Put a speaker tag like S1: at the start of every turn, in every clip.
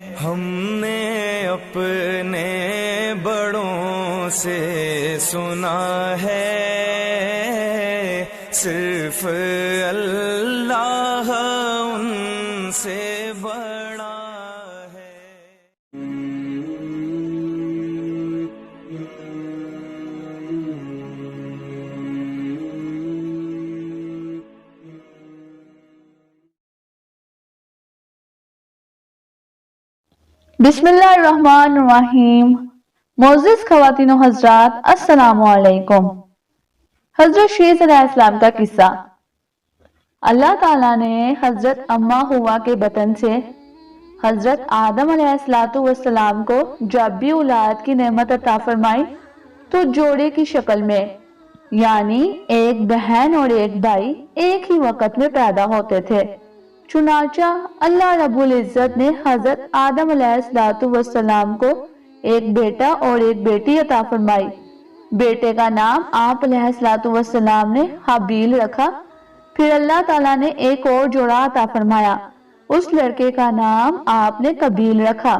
S1: ہم نے اپنے بڑوں سے سنا ہے صرف اللہ ان سے بڑا ہے۔
S2: بسم اللہ الرحمن الرحیم۔ معزز خواتین و حضرات، السلام علیکم۔ حضرت شیز علیہ السلام کا قصہ۔ اللہ تعالیٰ نے حضرت اما ہوا کے بطن سے حضرت آدم علیہ السلام کو جب بھی اولاد کی نعمت عطا فرمائی تو جوڑے کی شکل میں، یعنی ایک بہن اور ایک بھائی ایک ہی وقت میں پیدا ہوتے تھے۔ چنانچہ اللہ رب العزت نے حضرت آدم علیہ السلام کو ایک بیٹا اور ایک بیٹی عطا فرمائی۔ بیٹے کا نام آپ علیہ السلام نے حابیل رکھا، پھر اللہ تعالیٰ نے ایک اور جوڑا عطا فرمایا، اس لڑکے کا نام آپ نے قابیل رکھا۔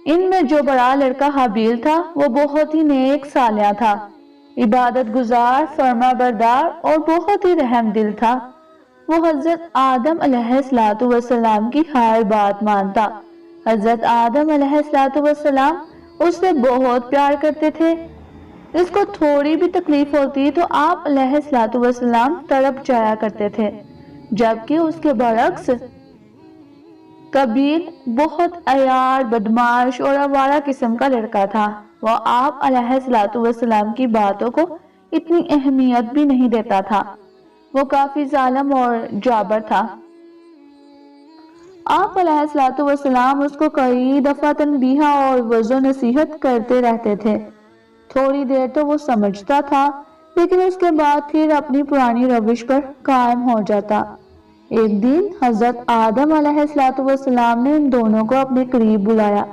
S2: ان میں جو بڑا لڑکا حابیل تھا وہ بہت ہی نیک صالح تھا، عبادت گزار، فرما بردار اور بہت ہی رحم دل تھا۔ وہ حضرت آدم علیہ السلام کی ہر بات مانتا۔ حضرت آدم علیہ السلام اس سے بہت پیار کرتے تھے۔ اس کو تھوڑی بھی تکلیف ہوتی تو آپ علیہ السلام تڑپ جایا کرتے تھے، جبکہ اس کے برعکس قابیل بہت عیار، بدمعاش اور آوارہ قسم کا لڑکا تھا۔ وہ آپ علیہ السلام کی باتوں کو اتنی اہمیت بھی نہیں دیتا تھا، وہ کافی ظالم اور جابر تھا۔ آپ علیہ السلام اس کو کئی دفعہ تنبیہ اور وعظ و نصیحت کرتے رہتے تھے۔ تھوڑی دیر تو وہ سمجھتا تھا، لیکن اس کے بعد پھر اپنی پرانی روش پر قائم ہو جاتا۔ ایک دن حضرت آدم علیہ السلام نے ان دونوں کو اپنے قریب بلایا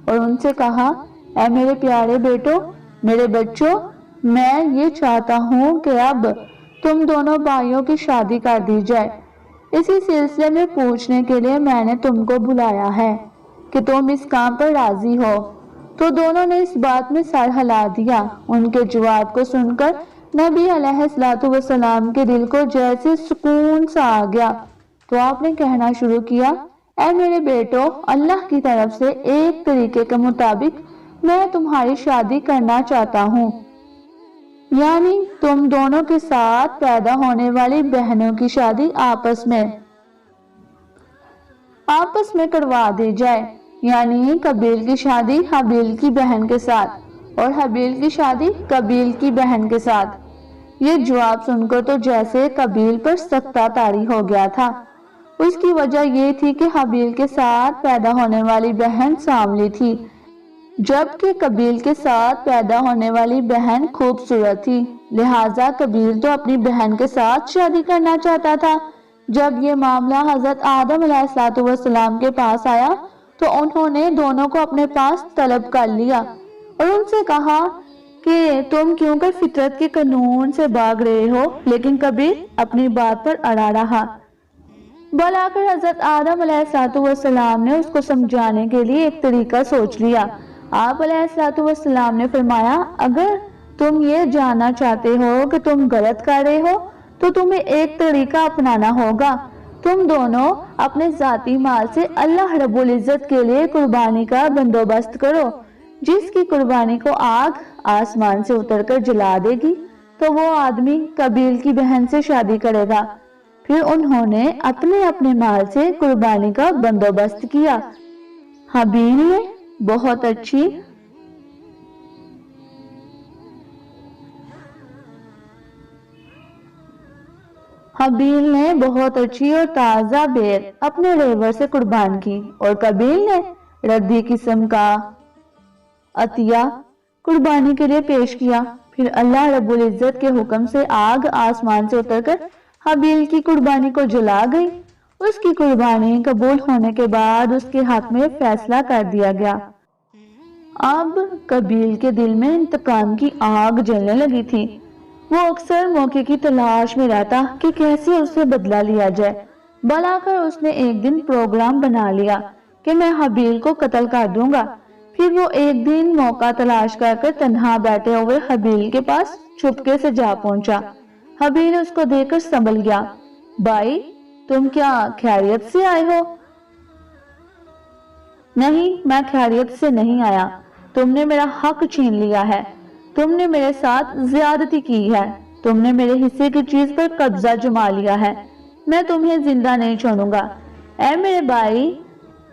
S2: اور ان سے کہا، اے میرے پیارے بیٹو، میرے بچوں، میں یہ چاہتا ہوں کہ اب تم دونوں بھائیوں کی شادی کر دی جائے۔ اسی سلسلے میں پوچھنے کے لیے میں نے تم کو بلایا ہے کہ تم اس کام پر راضی ہو۔ تو دونوں نے اس بات میں سر ہلا دیا۔ ان کے جواب کو سن کر نبی علیہ السلام کے دل کو جیسے سکون سا آ گیا، تو آپ نے کہنا شروع کیا، اے میرے بیٹو، اللہ کی طرف سے ایک طریقے کے مطابق میں تمہاری شادی کرنا چاہتا ہوں، یعنی تم دونوں کے ساتھ پیدا ہونے والی بہنوں کی شادی آپس میں کروا دی جائے، یعنی قابیل کی شادی حابیل کی بہن کے ساتھ اور حابیل کی شادی قابیل کی بہن کے ساتھ۔ یہ جواب سن کر تو جیسے قابیل پر سکتہ طاری ہو گیا تھا۔ اس کی وجہ یہ تھی کہ حابیل کے ساتھ پیدا ہونے والی بہن سانولی تھی، جبکہ قابیل کے ساتھ پیدا ہونے والی بہن خوبصورت تھی، لہٰذا قابیل تو اپنی بہن کے ساتھ شادی کرنا چاہتا تھا۔ جب یہ معاملہ حضرت آدم علیہ السلام کے پاس آیا تو انہوں نے دونوں کو اپنے پاس طلب کر لیا اور ان سے کہا کہ تم کیوں کر فطرت کے قانون سے بھاگ رہے ہو، لیکن قابیل اپنی بات پر اڑا رہا۔ بلاخر حضرت آدم علیہ السلام نے اس کو سمجھانے کے لیے ایک طریقہ سوچ لیا۔ آپ علیہ السلام نے فرمایا، اگر تم یہ جاننا چاہتے ہو کہ تم غلط کر رہے ہو تو تمہیں ایک طریقہ اپنانا ہوگا۔ تم دونوں اپنے ذاتی مال سے اللہ رب العزت کے لیے قربانی کا بندوبست کرو۔ جس کی قربانی کو آگ آسمان سے اتر کر جلا دے گی تو وہ آدمی قابیل کی بہن سے شادی کرے گا۔ پھر انہوں نے اپنے اپنے مال سے قربانی کا بندوبست کیا۔ حابیل نے بہت اچھی اور تازہ بیر اپنے ریور سے قربان کی اور قابیل نے ردی قسم کا عطیہ قربانی کے لیے پیش کیا۔ پھر اللہ رب العزت کے حکم سے آگ آسمان سے اتر کر حابیل کی قربانی کو جلا گئی۔ اس کی قربانی قبول ہونے کے بعد اس کے حق میں فیصلہ کر دیا گیا۔ اب قابیل کے دل میں انتقام کی آگ جلنے لگی تھی۔ وہ اکثر موقع کی تلاش میں رہتا کہ کیسے اسے بدلہ لیا جائے۔ بلاخر اس نے ایک دن پروگرام بنا لیا کہ میں حابیل کو قتل کر دوں گا۔ پھر وہ ایک دن موقع تلاش کر تنہا بیٹھے ہوئے حابیل کے پاس چھپکے سے جا پہنچا۔ حابیل اس کو دیکھ کر سنبھل گیا۔ بھائی تم کیا خیریت سے آئے ہو؟ نہیں، میں خیریت سے نہیں آیا، تم نے میرا حق چھین لیا ہے، تم نے میرے ساتھ زیادتی کی ہے، تم نے میرے حصے کی چیز پر قبضہ جما لیا ہے، میں تمہیں زندہ نہیں چھوڑوں گا۔ اے میرے بھائی،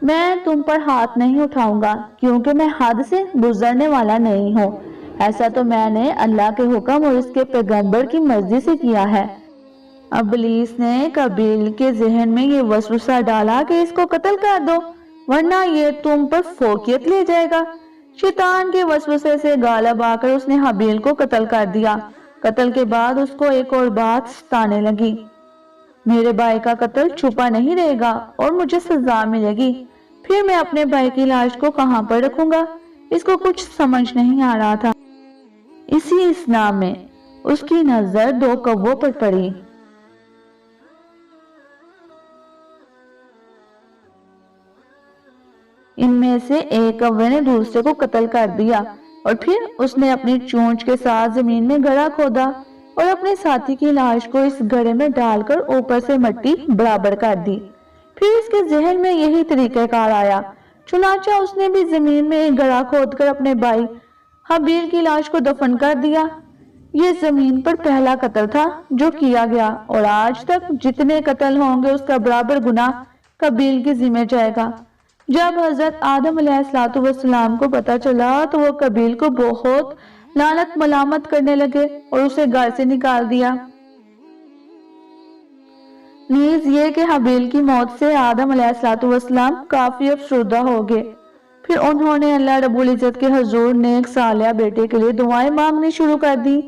S2: میں تم پر ہاتھ نہیں اٹھاؤں گا کیونکہ میں حد سے گزرنے والا نہیں ہوں، ایسا تو میں نے اللہ کے حکم اور اس کے پیغمبر کی مرضی سے کیا ہے۔ ابلیس نے قابیل کے ذہن میں یہ وسوسہ ڈالا کہ اس کو قتل کر دو ورنہ یہ تم پر فوقیت لے جائے گا۔ شیطان کے وسوسے سے غالب آ کر اس نے حابیل کو قتل کر دیا۔ قتل کے بعد اس کو ایک اور بات ستانے لگی، میرے بھائی کا قتل چھپا نہیں رہے گا اور مجھے سزا ملے گی، پھر میں اپنے بھائی کی لاش کو کہاں پر رکھوں گا؟ اس کو کچھ سمجھ نہیں آ رہا تھا۔ اسی اثناء میں اس کی نظر دو کووں پر پڑی۔ ان میں سے ایک کوے نے دوسرے کو قتل کر دیا اور پھر اس نے اپنی چونچ کے ساتھ زمین میں گڑھا کھودا اور اپنے ساتھی کی لاش کو اس گڑھے میں ڈال کر اوپر سے مٹی برابر کر دی۔ پھر اس کے ذہن میں یہی طریقہ کار آیا، چنانچہ اس نے بھی زمین میں ایک گڑھا کھود کر اپنے بھائی حابیل کی لاش کو دفن کر دیا۔ یہ زمین پر پہلا قتل تھا جو کیا گیا اور آج تک جتنے قتل ہوں گے اس کا برابر گناہ قابیل کے ذمہ جائے گا۔ جب حضرت آدم علیہ السلام کو پتا چلا تو وہ قابیل کو بہت لعنت ملامت کرنے لگے اور اسے گھر سے نکال دیا۔ نیز یہ کہ حابیل کی موت سے آدم علیہ السلام کافی افسردہ ہو گئے۔ پھر انہوں نے اللہ رب العزت کے حضور نیک صالح بیٹے کے لیے دعائیں مانگنی شروع کر دی۔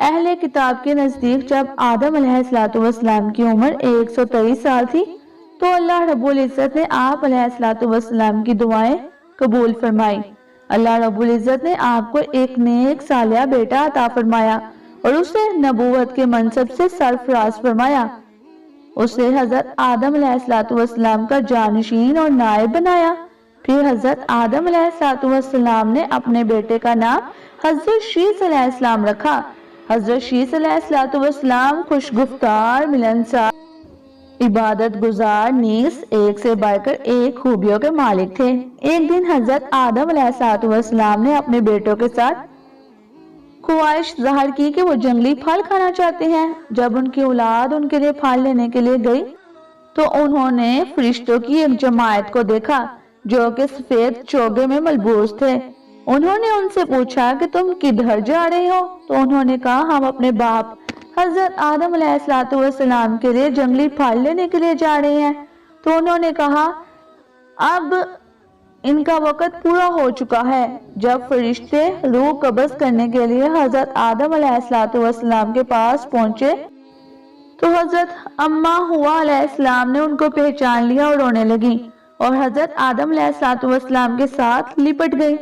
S2: اہل کتاب کے نزدیک جب آدم علیہ السلام کی عمر 123 سال تھی تو اللہ رب العزت نے آپ علیہ السلام کی دعائیں قبول فرمائی۔ اللہ رب العزت نے آپ کو ایک نیک صالح بیٹا عطا فرمایا اور اسے نبوت کے منصب سے سرفراز فرمایا۔ اسے حضرت آدم علیہ السلام کا جانشین اور نائب بنایا۔ پھر حضرت آدم علیہ السلام نے اپنے بیٹے کا نام حضرت شیس علیہ السلام رکھا۔ حضرت شیس علیہ السلام خوش گفتار، ملنسار، عبادت گزار، نیز ایک سے بڑھ کر ایک خوبیوں کے مالک تھے۔ ایک دن حضرت آدم علیہ السلام نے اپنے بیٹوں کے ساتھ خواہش ظاہر کی کہ وہ جنگلی پھل کھانا چاہتے ہیں۔ جب ان کی اولاد ان کے لیے پھل لینے کے لیے گئی تو انہوں نے فرشتوں کی ایک جماعت کو دیکھا جو کہ سفید چوگے میں ملبوس تھے۔ انہوں نے ان سے پوچھا کہ تم کدھر جا رہے ہو؟ تو انہوں نے کہا ہم اپنے باپ حضرت آدم علیہ السلام کے لیے جنگلی پھل لینے کے لیے جا رہے ہیں۔ تو انہوں نے کہا اب ان کا وقت پورا ہو چکا ہے۔ جب فرشتے روح قبض کرنے کے لیے حضرت آدم علیہ السلام کے پاس پہنچے تو حضرت اماں ہوا علیہ السلام نے ان کو پہچان لیا اور رونے لگی اور حضرت آدم علیہ السلام کے ساتھ لپٹ گئی۔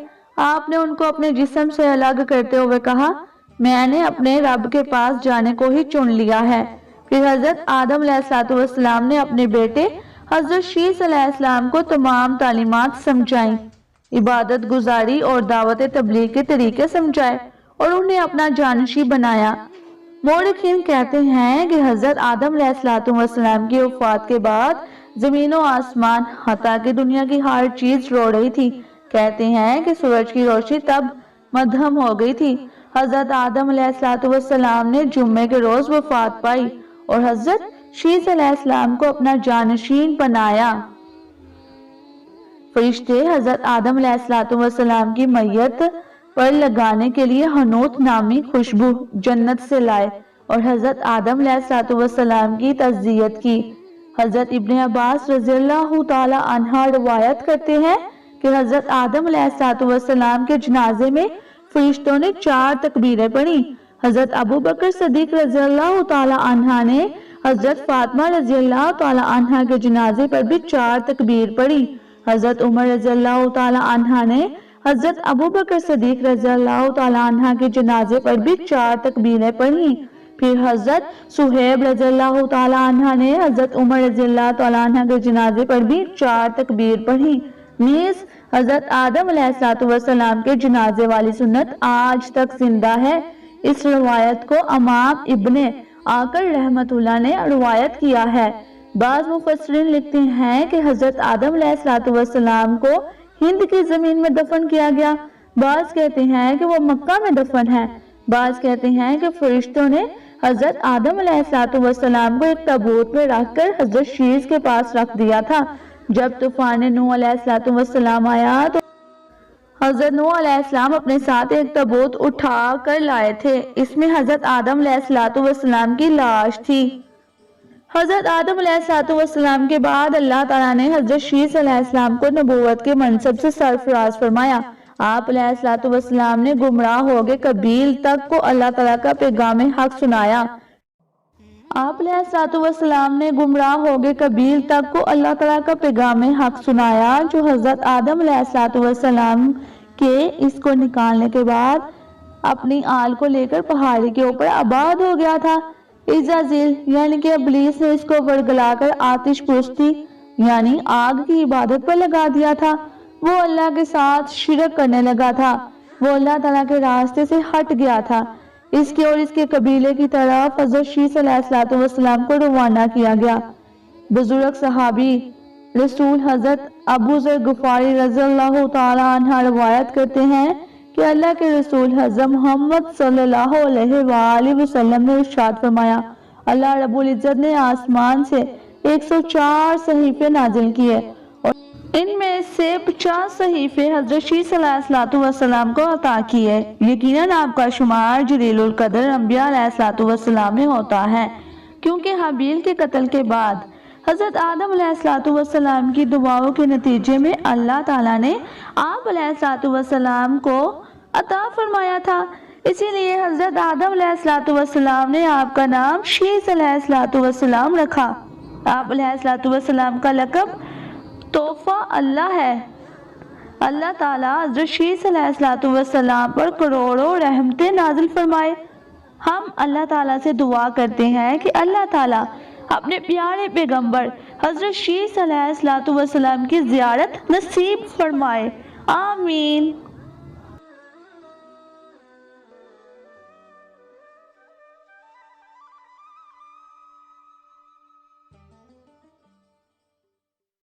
S2: آپ نے ان کو اپنے جسم سے الگ کرتے ہوئے کہا میں نے اپنے رب کے پاس جانے کو ہی چن لیا ہے۔ پھر حضرت آدم علیہ السلام نے اپنے بیٹے حضرت شیس علیہ السلام کو تمام تعلیمات سمجھائیں، عبادت گزاری اور دعوت تبلیغ کے طریقے سمجھائے اور انہیں اپنا جانشی بنایا۔ مورخین کہتے ہیں کہ حضرت آدم علیہ السلام کی وفات کے بعد زمین و آسمان حتیٰ کہ دنیا کی ہر چیز رو رہی تھی۔ کہتے ہیں کہ سورج کی روشنی تب مدھم ہو گئی تھی۔ حضرت آدم علیہ السلام نے جمعے کے روز وفات پائی اور حضرت شیس علیہ السلام کو اپنا جانشین بنایا۔ فرشتے حضرت آدم علیہ السلام کی میت پر لگانے کے لیے حنوت نامی خوشبو جنت سے لائے اور حضرت آدم علیہ السلام کی تعزیت کی۔ حضرت ابن عباس رضی اللہ تعالی عنہ روایت کرتے ہیں کہ حضرت آدم علیہ السلام کے جنازے میں فرشتوں نے 4 تکبیریں پڑھی۔ حضرت ابو بکر صدیق رضی اللہ تعالی عنہ نے حضرت فاطمہ رضی اللہ تعالی عنہ کے جنازے پر بھی 4 تکبیر پڑھی۔ حضرت عمر رضی اللہ تعالی عنہ نے حضرت ابو بکر صدیق رضی اللہ تعالی عنہ کے جنازے پر بھی 4 تکبیریں پڑھی۔ پھر حضرت صہیب رضی اللہ تعالی عنہ نے حضرت عمر رضی اللہ تعالی عنہ کے جنازے پر بھی 4 تکبیر پڑھی۔ نیز حضرت آدم علیہ السلام کے جنازے والی سنت آج تک زندہ ہے۔ اس روایت کو امام ابن عقل رحمت اللہ نے روایت کیا ہے۔ بعض مفسرین لکھتے ہیں کہ حضرت آدم علیہ السلام کو ہند کی زمین میں دفن کیا گیا، بعض کہتے ہیں کہ وہ مکہ میں دفن ہے، بعض کہتے ہیں کہ فرشتوں نے حضرت آدم علیہ السلام کو ایک تابوت میں رکھ کر حضرت شیش کے پاس رکھ دیا تھا۔ جب طوفان نوح علیہ السلام آیا تو حضرت نوح علیہ السلام اپنے ساتھ ایک تابوت اٹھا کر لائے تھے، اس میں حضرت آدم علیہ السلام کی لاش تھی۔ حضرت آدم علیہ السلام کے بعد اللہ تعالیٰ نے حضرت شیش علیہ السلام کو نبوت کے منصب سے سرفراز فرمایا۔ آپ علیہ السلام نے گمراہ ہو گئے قبیل تک کو اللہ تعالیٰ کا پیغام حق سنایا۔ آپ علیہ السلام نے گمراہ ہو گئے قبیل تک کو اللہ تعالیٰ کا پیغام حق سنایا، جو حضرت آدم علیہ السلام کے اس کو نکالنے کے بعد اپنی آل کو لے کر پہاڑی کے اوپر آباد ہو گیا تھا۔ عزازیل یعنی کہ ابلیس نے اس کو ورگلا کر آتش پرستی یعنی آگ کی عبادت پر لگا دیا تھا۔ وہ اللہ کے ساتھ شرک کرنے لگا تھا، وہ اللہ تعالیٰ کے راستے سے ہٹ گیا تھا۔ اس کے اور اس کے قبیلے کی طرف حضرت شیش علیہ السلام کو روانہ کیا گیا۔ بزرگ صحابی رسول حضرت ابو ذر غفاری رضی اللہ تعالی عنہ روایت کرتے ہیں کہ اللہ کے رسول حضرت محمد صلی اللہ علیہ وآلہ وسلم نے ارشاد فرمایا، اللہ رب العزت نے آسمان سے 104 صحیفے نازل کیے اور ان میں سے 50 صحیفے حضرت شیش علیہ السلام کو عطا کیے۔ یقیناً آپ کا شمار جلیل القدر انبیاء علیہ السلام میں ہوتا ہے، کیونکہ حابیل کے قتل کے بعد حضرت آدم علیہ السلام کی دعاؤں کے نتیجے میں اللہ تعالیٰ نے آپ علیہ السلام کو عطا فرمایا تھا، اسی لیے حضرت آدم علیہ السلام نے آپ کا نام شیش علیہ السلام رکھا۔ آپ علیہ السلام کا لقب تحفہ اللہ ہے۔ اللہ تعالیٰ حضرت شیش علیہ السلام پر کروڑوں رحمتیں نازل فرمائے۔ ہم اللہ تعالیٰ سے دعا کرتے ہیں کہ اللہ تعالیٰ اپنے پیارے پیغمبر حضرت شیش علیہ السلام کی زیارت نصیب فرمائے، آمین۔